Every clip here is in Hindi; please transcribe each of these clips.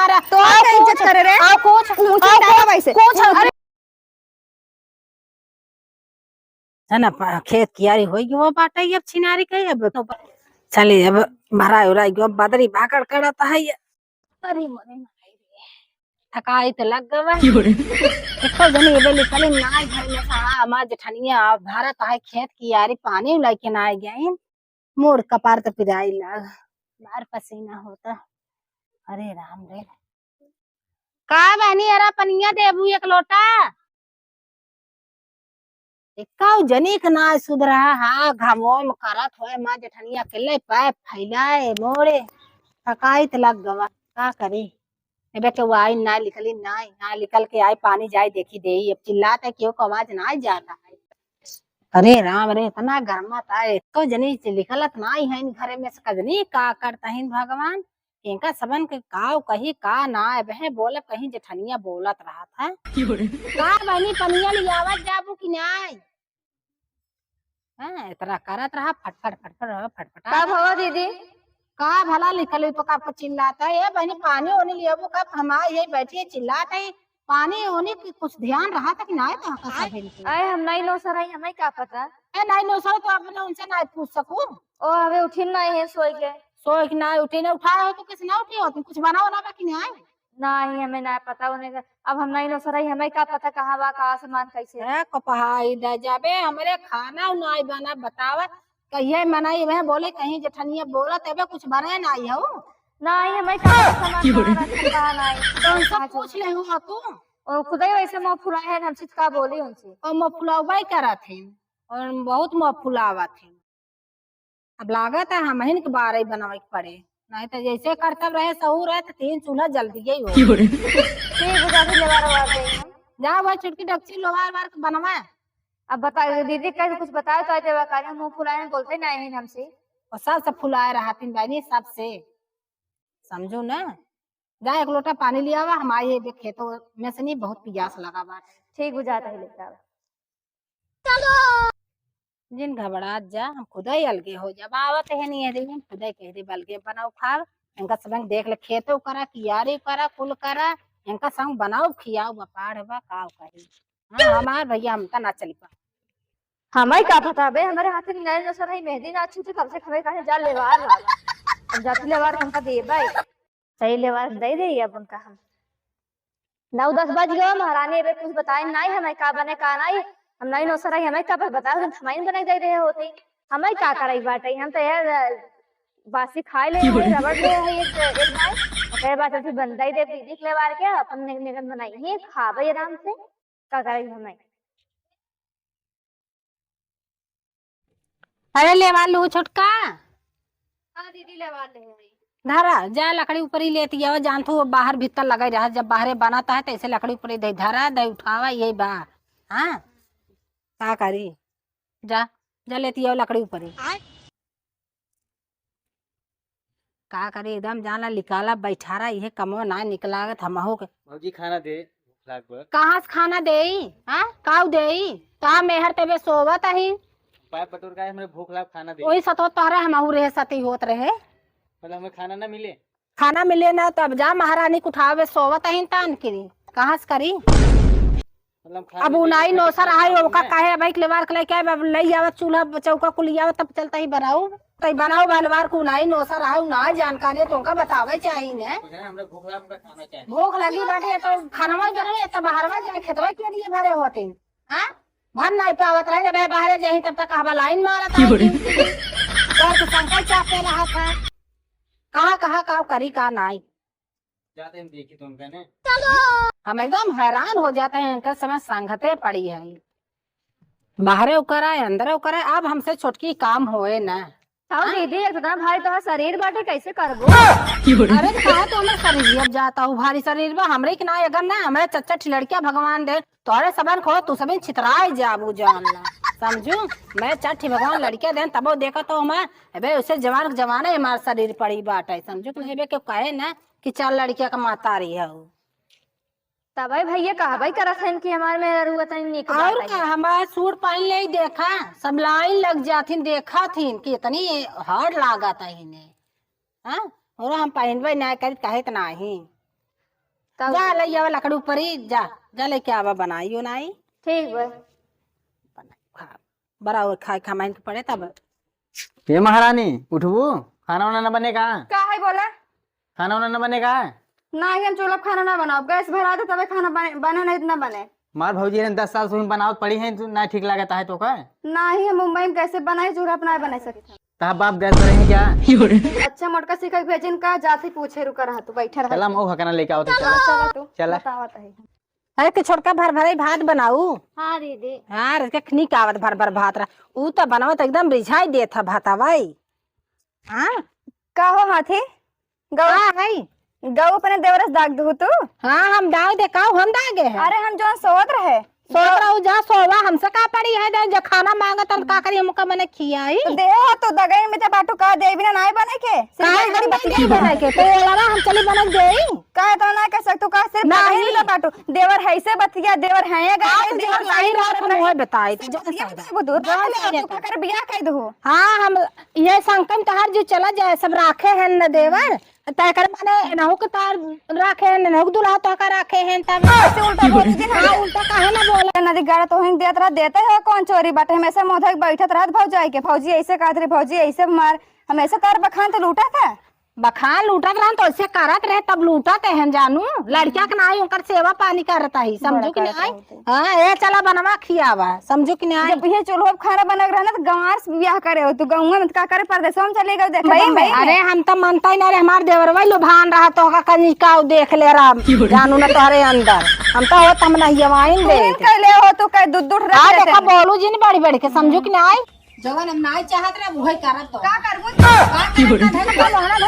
मारा तो क्या इज्जत करे रे? कुछ ऊंची डाला वैसे कुछ है ना खेत कियारी होगी वो बाटे अब छिनारी कही अब तो चली अब भरा उरा गयो बदरी भागड़ करता है ये अरे मरे थकाई तो लग गए देखो जनी ये बेली कली नाय घर में सा हमार जेठनिया भारत है खेत कियारी पानी लेके ना गई मोड़ कपार तो पिराई लग बाहर पसीना होता अरे राम रे का बहनी अरा पनिया देबू एक लोटा इक्का जनिक ना सुधरा हा घामो में करत होए मां जेठनिया अकेले पैप फैलाए मोड़े थकाई तो लग गवा का करी एबे के वाई ना लिखली ना निकल के आई पानी जाए देखी दे अब चिल्लाते क्यों को आवाज ना जाता है अरे राम रे इतना गर्मा था तो जनी लिखलत ना है घरे में सकजनी का करता है भगवान इनका सबन के काव कही का ना बहे बोले कहीं जेठनिया बोलत रहा था का बहनी पनिया लियावत जाबू कि नाई हां इतना करत रहा फटफट फटफट फटफटा का भवा दीदी का भला निकले तो का चिल्लाता है बहनी पानी होने लियाबू का हमारे यही बैठी चिल्लाता है पानी होने की कुछ ध्यान रहा था कि ना तो आए हम नहीं नो सर हमें क्या पता ए नहीं नो सर तो आपने उनसे ना पूछ सकूं ओ हमें उठिन नहीं है सोई के सोए कि ना उठे ना उठाया हो तो किसी ना उठी हो तुम कुछ बनाओ ना कि नहीं नहीं हमें ना पता उन्हें अब हम नहीं नो सर हमें क्या पता कहाँ बा कहाँ सामान कैसे है कपहाई दे जाबे हमरे खाना नहीं बना बतावा कहिए मनाई में बोले कहीं जेठनिया बोला तबे कुछ बने नहीं हो नहीं हमें क्या पता सामान कहाँ नहीं तो सब पूछ ले हो तू और खुदा ही वैसे मुँह फुलाए है हमसे का बोली उनसे और मुँह फुलावा करा थे और बहुत मुँह फुलावा थे अब लागत है हम के बारह बनावे पड़े नहीं तो जैसे कर्तव्य रहे सहूर रहे तो 3 चूल्हा जल्दी ही हो ठीक बुझाती लेवार जा वह चुटकी डक्ची लोहार वार बनवा अब बता दीदी कैसे कुछ बताओ तो आते कार्य मुँह फुलाए बोलते नहीं है हमसे और सब फुलाए रहाती बहनी सबसे समझो ना जा एक लोटा पानी लिया हुआ हमारे खेतों में से नहीं बहुत प्यास लगा बात ठीक बुझाता है लेकर जिन घबरात जा हम खुदा ही अलगे हो जब आवत है नहीं है हम खुदा ही कह दे बलगे बनाओ खाओ इनका संग देख ले खेतो करा कियारी करा कुल करा इनका संग बनाओ खियाओ बपाड़ बा काव कही हां हमार भैया हम ता ना चली पा हमें क्या पता बे हमारे हाथ में नए नसर है मेहंदी ना अच्छी कब से खबर कहां जा लेवार अब जाती लेवार हमका दे भाई सही लेवार दे दे अब उनका हम 9-10 बज गए महारानी बे कुछ बताए नहीं हमें का बने का नहीं हम नहीं नसर है हमें का बताओ हम हमें बने दे रहे होते हमें क्या करई बाटे हम तो यार बासी खाए ले रबड़ ले है एक भाई फिर बात फिर बंदा ही दे दीदी लेवार के अपन निगन बनाई है खावे आराम से का करई हमें अरे लेवा लू छोटका हां दीदी लेवा ले धारा जा लकड़ी ऊपर ही लेती है जान तो बाहर भीतर लगा रहा जब बाहर बनाता है तो ऐसे लकड़ी ऊपर ही दे धारा दे उठावा यही बा हाँ क्या करी जा जा लेती है लकड़ी ऊपर ही का करी एकदम जाना निकाला बैठा रहा ये कमो ना निकला हम हो भौजी खाना दे कहाँ से खाना दे हाँ काव दे कहा मेहर तेबे सोवत ही पाइप बटोर का हमरे भूख लाग खाना दे वही सतो तोहरे हम रहे सती होत रहे मतलब हमें खाना ना मिले ना तब जा महारानी को उठावे सोवत ही तान करी कहाँ से करी मतलब अब उनाई नौसर आए ओका काहे भाई लेवार के लेके अब लई आवत चूल्हा चौका कुलिया तब चलता ही बनाओ तई बनाओ बलवार को उनाई नौसर आए ना जानकारी तुमका बतावे चाहिए ने हमरे भूख लाग खाना चाहिए भूख लगी बाटे तो खानवा जरे त बाहरवा जाके खेतवा के लिए भरे होते हां भर नहीं पावत रहे जब बाहर जाही तब तक हवा लाइन मारत है तो संकल चाहते रहा था कहाँ का करी का नहीं जाते हम देखी तुम कहने हम एकदम हैरान हो जाते हैं इनका समय संगते पड़ी है बाहरे उकरा है अंदर उकरा है अब हमसे छोटकी काम होए ना दीदी इतना भारी तो शरीर बाटे कैसे करबो अरे कहा तो हमें शरीर अब जाता हूँ भारी शरीर में हमरे के ना अगर ना हमारे चच्चा लड़कियां भगवान दे तोरे सबन खो तू सबन छितराए जाबू जानना समझू मैं चट्ठी भगवान लड़कियां दे तबो देखा तो मैं अबे उसे जवान जवाने हमारे शरीर पड़ी बाटे समझू कि के कहे ना कि 4 लड़कियां का माता रही है तब भैया कहा भाई करत है कि हमारे में रुआ निक और क्या हमारा सूट पहन ले ही देखा सब लाइन लग जाती देखा थी कि इतनी हार्ड लागा था इन्हें हाँ और हम पहनबे ना कर कहे तो नहीं जा ले आवा लकड़ी ऊपर ही जा जा लेके आवा बनाइयो नाई ठीक बा। बड़ा वो खाए खमाइन के पड़े तब ये महारानी उठबू, खाना वाना न बनेगा, का है बोला? खाना वाना न बनेगा। नहीं हम चूल्हा खाना ना बनाओ, गैस भरा दे तबे खाना बने नहीं तो ना बने। मार भौजी ने 10 साल से बनावत पड़ी है, तू ना ठीक लगता है तो का? नहीं हम मुंबई में कैसे बनाए चूल्हा अपना बना सकते। ता बाप गैस पर है क्या? अच्छा मोटका सिखा के भेजिन का जाती पूछे रुका रहा तू बैठा रहा। चला मऊ हकना लेके आओ तो चला। चला तू चला। बतावत है। अरे के छोटका भर भरे भात बनाऊ। हाँ दीदी। हाँ रे खनी कावत भर भर भात रहा ऊ तो बनावत एकदम रिझाई दे था भाता भाई। हाँ का हो हाथी गौ भाई गौ अपने देवरस दाग दू तू। हाँ हम दाग दे का हम दागे है। अरे हम जो सोत रहे सोच रहा हूँ जा सोवा हमसे का पड़ी है जो खाना मांगा तब का करी हमका मैंने खियाई तो दे हो तो दगई में बाटू का दे बिना नहीं बने के काहे हम नहीं बना के तो वाला हम चली बना देई का तो ना कह सकतू का सिर्फ नहीं। नहीं बाटू देवर है से बतिया देवर है ये गाय देवर सही रात हम वो बताई जो बुदूर का कर बियाह कह दो। हाँ हम ये संकम तहार जो चला जाए सब राखे हैं न देवर तय कर माने नहु के तार राखे हैं नहु दुल्हा तो का राखे हैं तब ऐसे उल्टा बोल दी हाँ उल्टा काहे ना बोला नदी गाड़ा तो हिंग देत रहा देते हो कौन चोरी बाटे हमेशा मोधक बैठत रहत भौजाई के फौजी ऐसे कहत रहे भौजी ऐसे मार हमेशा तार बखान तो लूटा था बखान लूटत रहन तो ऐसे करत रहे तब लूटत है जानू लड़किया के नाई उनकर सेवा पानी करता ही समझो कि नहीं। हाँ ये चला बनवा खियावा समझो कि नहीं। जब ये चूल्हा खाना बना रहा ना तो गंवार से ब्याह करे हो तू गाँव में का करे परदेश में चले गए देखे अरे हम तो मानता ही नहीं रे हमारे देवरवा लोभान रहा तो का कहीं का देख ले रहा जानू ना तोरे अंदर हम तो होत हम नहीं वाइन दे ले हो तो कह दूध दूध आ देखा बोलू जी ने बड़ी बड़ी के समझो कि नहीं जवन हम नहीं चाहत रे वही करत तो का करबो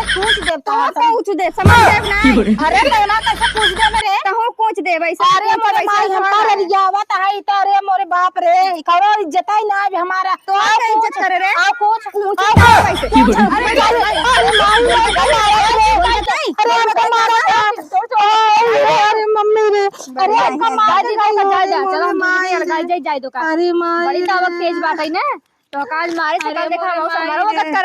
पूछ दे तो पूछ दे समझ दे ना अरे लेना कैसे पूछ दे मेरे कहूं पूछ दे वैसे अरे मोरे माई हमारा रियावत है त रे मोरे बाप रे करो इज्जत ही ना हमारा तो का इज्जत करे रे आ पूछ वैसे अरे मम्मी रे अरे अरे माई अरे माई बड़ी तावक तेज बात है ना तो काज मारे से देखा